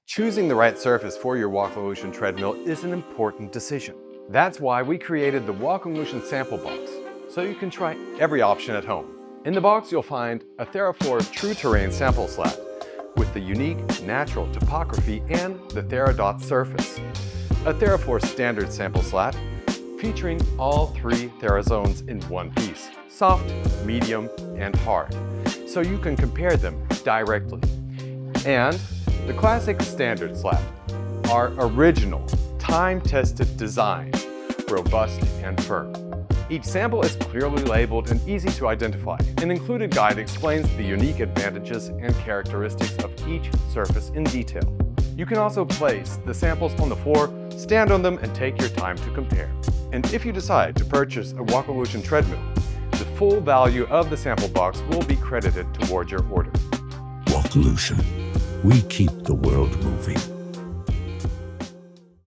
Choosing the right surface for your Walkolution treadmill is an important decision. That's why we created the Walkolution Sample Box, so you can try every option at home. In the box, you'll find a Therafloor True Terrain sample slat with the unique natural topography and the Theradot surface. A Therafloor standard sample slat featuring all three Therazones in one piece, soft, medium, and hard, so you can compare them directly. And the classic standard slat, our original, time-tested design, robust and firm. Each sample is clearly labeled and easy to identify. An included guide explains the unique advantages and characteristics of each surface in detail. You can also place the samples on the floor, stand on them, and take your time to compare. And if you decide to purchase a Walkolution treadmill, the full value of the sample box will be credited toward your order. Walkolution. We keep the world moving.